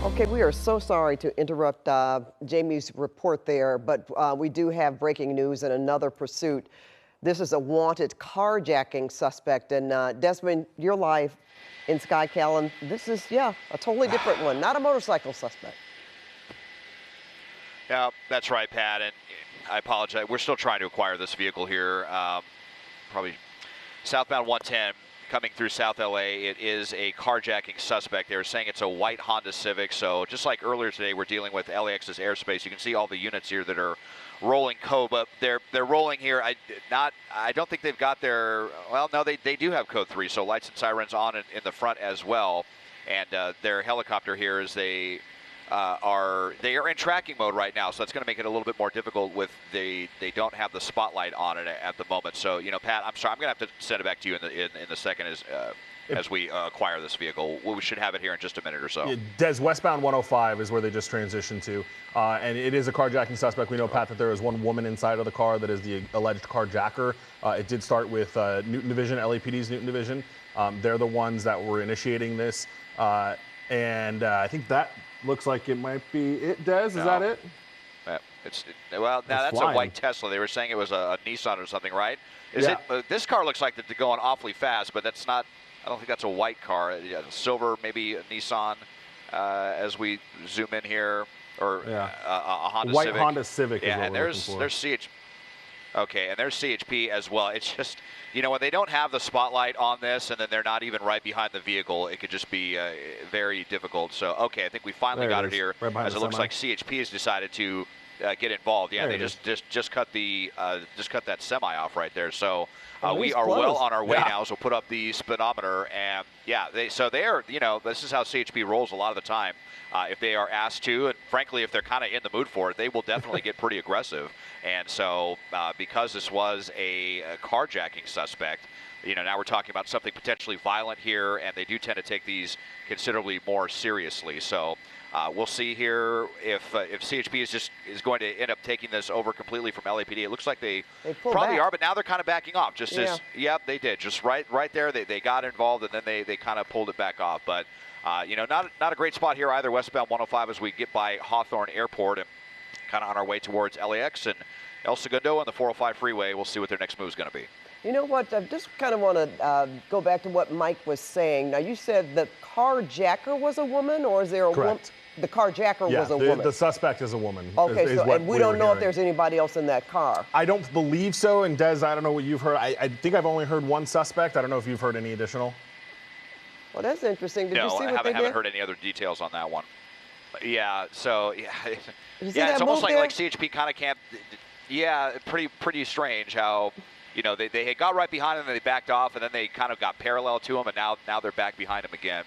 Okay, we are so sorry to interrupt Jamie's report there, but we do have breaking news and another pursuit. This is a wanted carjacking suspect, and Desmond, you're live in SkyCal, and this is, yeah, a totally different one, not a motorcycle suspect. Yeah, that's right, Pat, and I apologize. We're still trying to acquire this vehicle here, probably southbound 110. Coming through South LA, it is a carjacking suspect. They were saying it's a white Honda Civic. So just like earlier today, we're dealing with LAX's airspace. You can see all the units here that are rolling code, but they're rolling here. I don't think they've got their, well, no, they do have code 3, so lights and sirens on in the front as well. And their helicopter here is they are in tracking mode right now, so that's going to make it a little bit more difficult with they don't have the spotlight on it at the moment. So, you know, Pat, I'm sorry, I'm going to have to send it back to you in the second as we acquire this vehicle. We should have it here in just a minute or so. Des, westbound 105 is where they just transitioned to, and it is a carjacking suspect. We know, Pat, that there is one woman inside of the car that is the alleged carjacker. It did start with Newton Division, LAPD's Newton Division. They're the ones that were initiating this, and I think that looks like it might be it, Des. Is that it? Well, now that's flying. A white Tesla. They were saying it was a Nissan or something, right? Is it? This car looks like they're going awfully fast, but that's not. I don't think that's a white car. Silver, maybe a Nissan. As we zoom in here, or a Honda white Civic. Honda Civic. Yeah, is what and there's CH. Okay, and there's CHP as well. It's just, you know, when they don't have the spotlight on this and then they're not even right behind the vehicle, it could just be very difficult. So, okay, I think we finally got it here, right as it looks like CHP has decided to get involved. Yeah, they just cut that semi off right there. So we are well on our way now. So put up the speedometer, and yeah, they are. You know, this is how CHP rolls a lot of the time. If they are asked to, and frankly, if they're kind of in the mood for it, they will definitely get pretty aggressive. And so, because this was a carjacking suspect, you know, now we're talking about something potentially violent here, and they do tend to take these considerably more seriously. So, we'll see here if CHP is going to end up taking this over completely from LAPD. It looks like they probably are, but now they're kind of backing off. Just as, they did. Just right there, they got involved, and then they kind of pulled it back off. But you know, not a great spot here either, westbound 105 as we get by Hawthorne Airport and kind of on our way towards LAX and El Segundo on the 405 freeway. We'll see what their next move is going to be. You know what? I just kind of want to go back to what Mike was saying. Now, you said the carjacker was a woman, or is there a woman? The carjacker was a woman. The suspect is a woman. Okay, and we don't know if there's anybody else in that car. I don't believe so. And Des, I don't know what you've heard. I think I've only heard one suspect. I don't know if you've heard any additional. Well, that's interesting. Did you see what they did? No, I haven't heard any other details on that one. Yeah, so it's almost like CHP kind of can't. Yeah, pretty strange how, you know, they had got right behind him and they backed off, and then they kind of got parallel to him, and now they're back behind him again.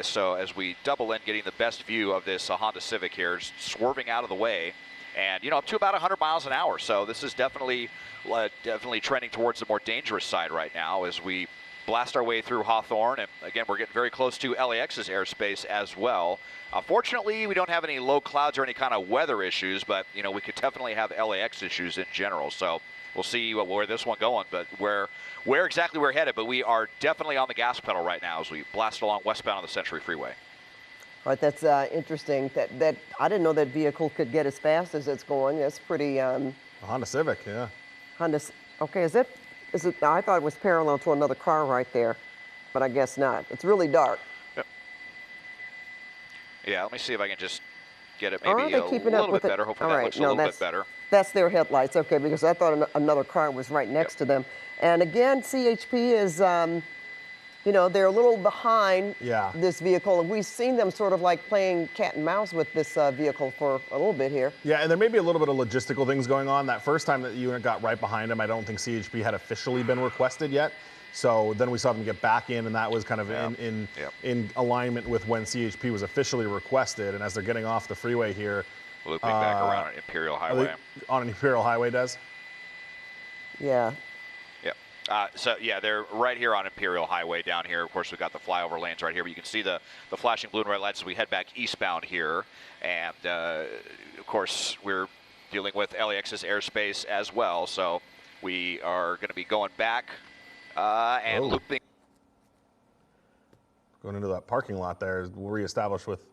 So as we double in, getting the best view of this Honda Civic here, swerving out of the way, and you know, up to about 100 miles an hour. So this is definitely trending towards the more dangerous side right now as we blast our way through Hawthorne, and again, we're getting very close to LAX's airspace as well. Fortunately, we don't have any low clouds or any kind of weather issues, but you know, we could definitely have LAX issues in general. So we'll see where this one going, but where exactly we're headed. But we are definitely on the gas pedal right now as we blast along westbound on the Century Freeway. All right, that's interesting. That I didn't know that vehicle could get as fast as it's going. That's pretty. A Honda Civic, yeah. Honda. Okay, is it? I thought it was parallel to another car right there, but I guess not. It's really dark. Yep. Yeah, let me see if I can just get it maybe a little bit better. Hopefully that looks a little bit better. That's their headlights, okay, because I thought another car was right next to them. And again, CHP is, you know, they're a little behind this vehicle, and we've seen them sort of like playing cat and mouse with this vehicle for a little bit here. Yeah, and there may be a little bit of logistical things going on. That first time that the unit got right behind him, I don't think CHP had officially been requested yet. So then we saw them get back in, and that was kind of in alignment with when CHP was officially requested. And as they're getting off the freeway here, looping back around Imperial Highway. On an Imperial Highway, Des? Yeah. So yeah, they're right here on Imperial Highway down here. Of course, we've got the flyover lanes right here, but you can see the flashing blue and red lights as we head back eastbound here. And of course, we're dealing with LAX's airspace as well. So we are going to be going back and looping. Going into that parking lot there, we'll reestablish with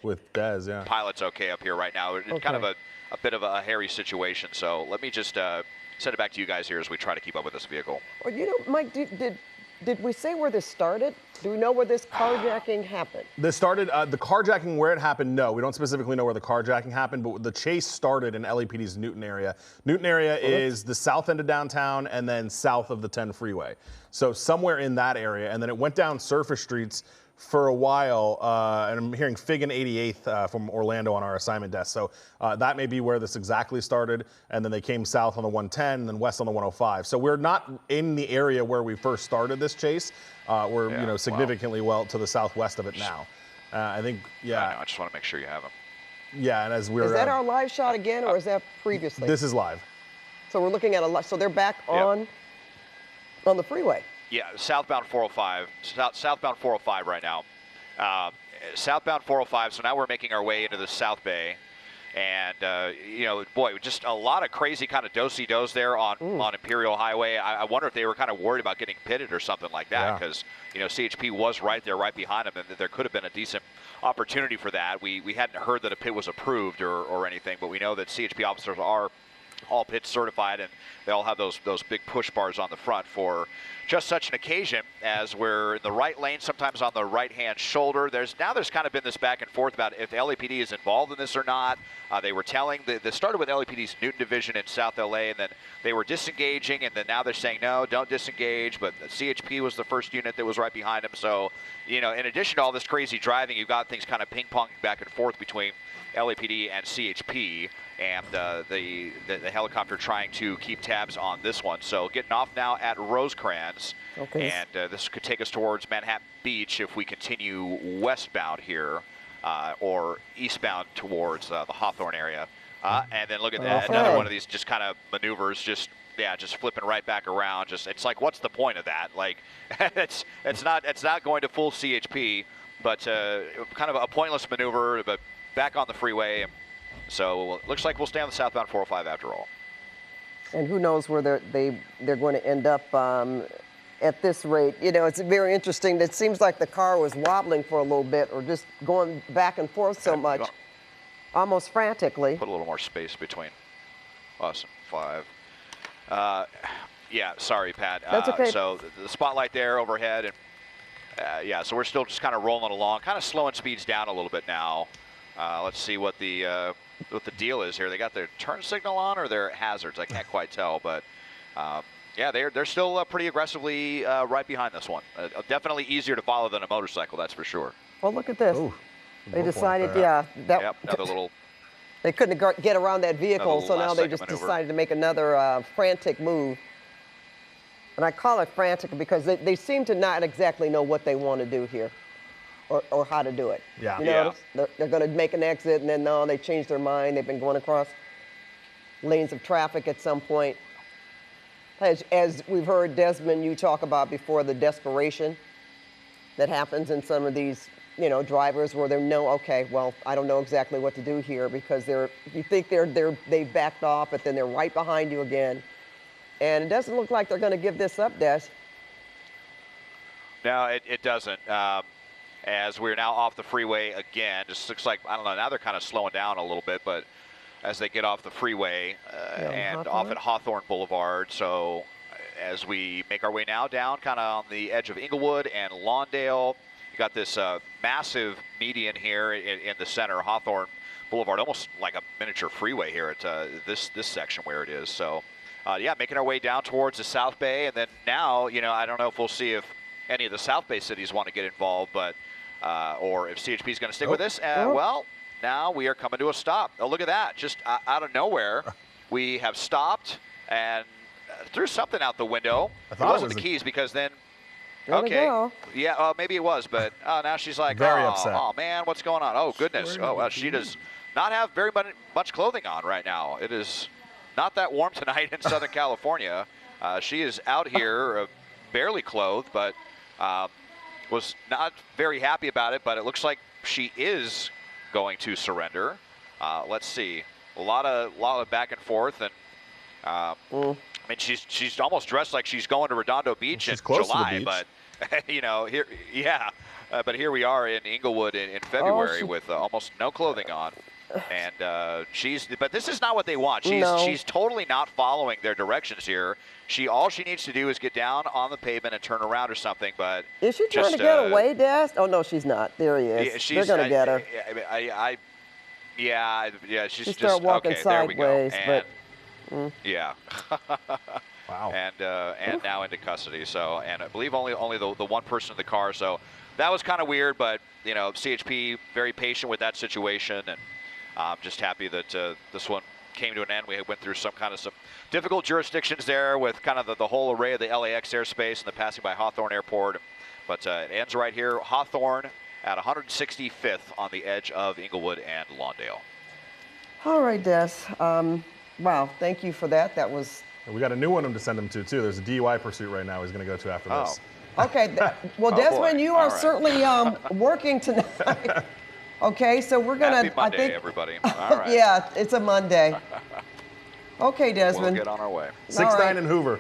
With Dez, yeah. Pilot's okay up here right now. It's kind of a bit of a hairy situation. So let me just send it back to you guys here as we try to keep up with this vehicle. Well, you know, Mike, did we say where this started? Do we know where this carjacking happened? This started, the carjacking, where it happened, no. We don't specifically know where the carjacking happened, but the chase started in LAPD's Newton area. Newton area is the south end of downtown and then south of the 10 freeway. So somewhere in that area, and then it went down surface streets for a while, and I'm hearing Fig and 88th from Orlando on our assignment desk. So that may be where this exactly started, and then they came south on the 110 and then west on the 105. So we're not in the area where we first started this chase. We're you know, significantly well to the southwest of it now. I think, I just want to make sure you have them. Yeah, and as we're... Is that our live shot again, or is that previously? This is live. So we're looking at so they're back on the freeway. Yeah, southbound 405, southbound 405 right now. Southbound 405, so now we're making our way into the South Bay. And, you know, boy, just a lot of crazy kind of do-si-dos there on Imperial Highway. I wonder if they were kind of worried about getting pitted or something like that, because, you know, CHP was right there, right behind them, and there could have been a decent opportunity for that. We hadn't heard that a pit was approved or anything, but we know that CHP officers are all pit certified, and they all have those big push bars on the front for just such an occasion, as we're in the right lane, sometimes on the right-hand shoulder. There's kind of been this back and forth about if LAPD is involved in this or not. They were telling, they started with LAPD's Newton Division in South LA, and then they were disengaging, and then now they're saying, no, don't disengage, but the CHP was the first unit that was right behind them. So, you know, in addition to all this crazy driving, you've got things kind of ping-ponging back and forth between LAPD and CHP, and the helicopter trying to keep tabs on this one. So getting off now at Rosecrans, and this could take us towards Manhattan Beach if we continue westbound here, or eastbound towards the Hawthorne area. And then look at that, another one of these just kind of maneuvers, just flipping right back around. It's like, what's the point of that? Like, it's not going to full CHP, but kind of a pointless maneuver, but back on the freeway. So it looks like we'll stay on the southbound 405 after all. And who knows where they're going to end up at this rate. You know, it's very interesting. It seems like the car was wobbling for a little bit, or just going back and forth so much, almost frantically. Put a little more space between us and 5. Yeah, sorry, Pat. That's okay. So the spotlight there overhead, and yeah, so we're still just kind of rolling along, kind of slowing speeds down a little bit now. Let's see what the deal is here. They got their turn signal on, or their hazards. I can't quite tell, but yeah, they're still pretty aggressively right behind this one. Definitely easier to follow than a motorcycle, that's for sure. Well, look at this. Ooh, they decided, another little. They couldn't get around that vehicle, so now they just maneuver. decided to make another frantic move. And I call it frantic because they seem to not exactly know what they want to do here. Or how to do it. Yeah. You know, they're going to make an exit, and then no, they change their mind. They've been going across lanes of traffic at some point. As we've heard Desmond, you talk about before, the desperation that happens in some of these, you know, drivers where they know, okay, well, I don't know exactly what to do here, because you think they backed off, but then they're right behind you again, and it doesn't look like they're going to give this up, Des. No, it doesn't. As we're now off the freeway again, just looks like, I don't know, now they're kind of slowing down a little bit, but as they get off the freeway and off at Hawthorne Boulevard, so as we make our way now down kind of on the edge of Inglewood and Lawndale, you got this massive median here in the center, Hawthorne Boulevard, almost like a miniature freeway here at this section where it is. So yeah, making our way down towards the South Bay, and then now, you know, I don't know if we'll see if any of the South Bay cities want to get involved, but or if CHP is going to stick with this. Well, now we are coming to a stop. Oh, look at that. Just out of nowhere, we have stopped and threw something out the window. It wasn't the keys, because then, okay. Yeah, maybe it was, but now she's like, very upset. Oh, man, what's going on? Oh, goodness. Oh, well, she does not have very much clothing on right now. It is not that warm tonight in Southern California. She is out here barely clothed, but was not very happy about it, but it looks like she is going to surrender. Let's see, a lot of back and forth, and I mean, she's almost dressed like she's going to Redondo Beach in July, but you know, here, yeah. But here we are in Inglewood in February with almost no clothing on. And but this is not what they want. She's totally not following their directions here. All she needs to do is get down on the pavement and turn around or something. But is she trying to get away, Des? Oh no, she's not. There he is. They're gonna get her. Yeah. She's she just walking okay. Sideways, there we go. yeah. Wow. And now into custody. So, and I believe only the one person in the car. So that was kind of weird. But you know, CHP very patient with that situation, and I'm just happy that this one came to an end. We went through some difficult jurisdictions there with kind of the whole array of the LAX airspace and the passing by Hawthorne Airport. But it ends right here. Hawthorne at 165th on the edge of Inglewood and Lawndale. All right, Des. Wow, thank you for that. That was... We got a new one to send him to, too. There's a DUI pursuit right now he's going to go to after this. Okay. Well, Desmond, you are certainly working tonight. Okay, so we're going to... Happy Monday, everybody. All right. Yeah, it's a Monday. Okay, Desmond. We'll get on our way. 6-9 in Hoover.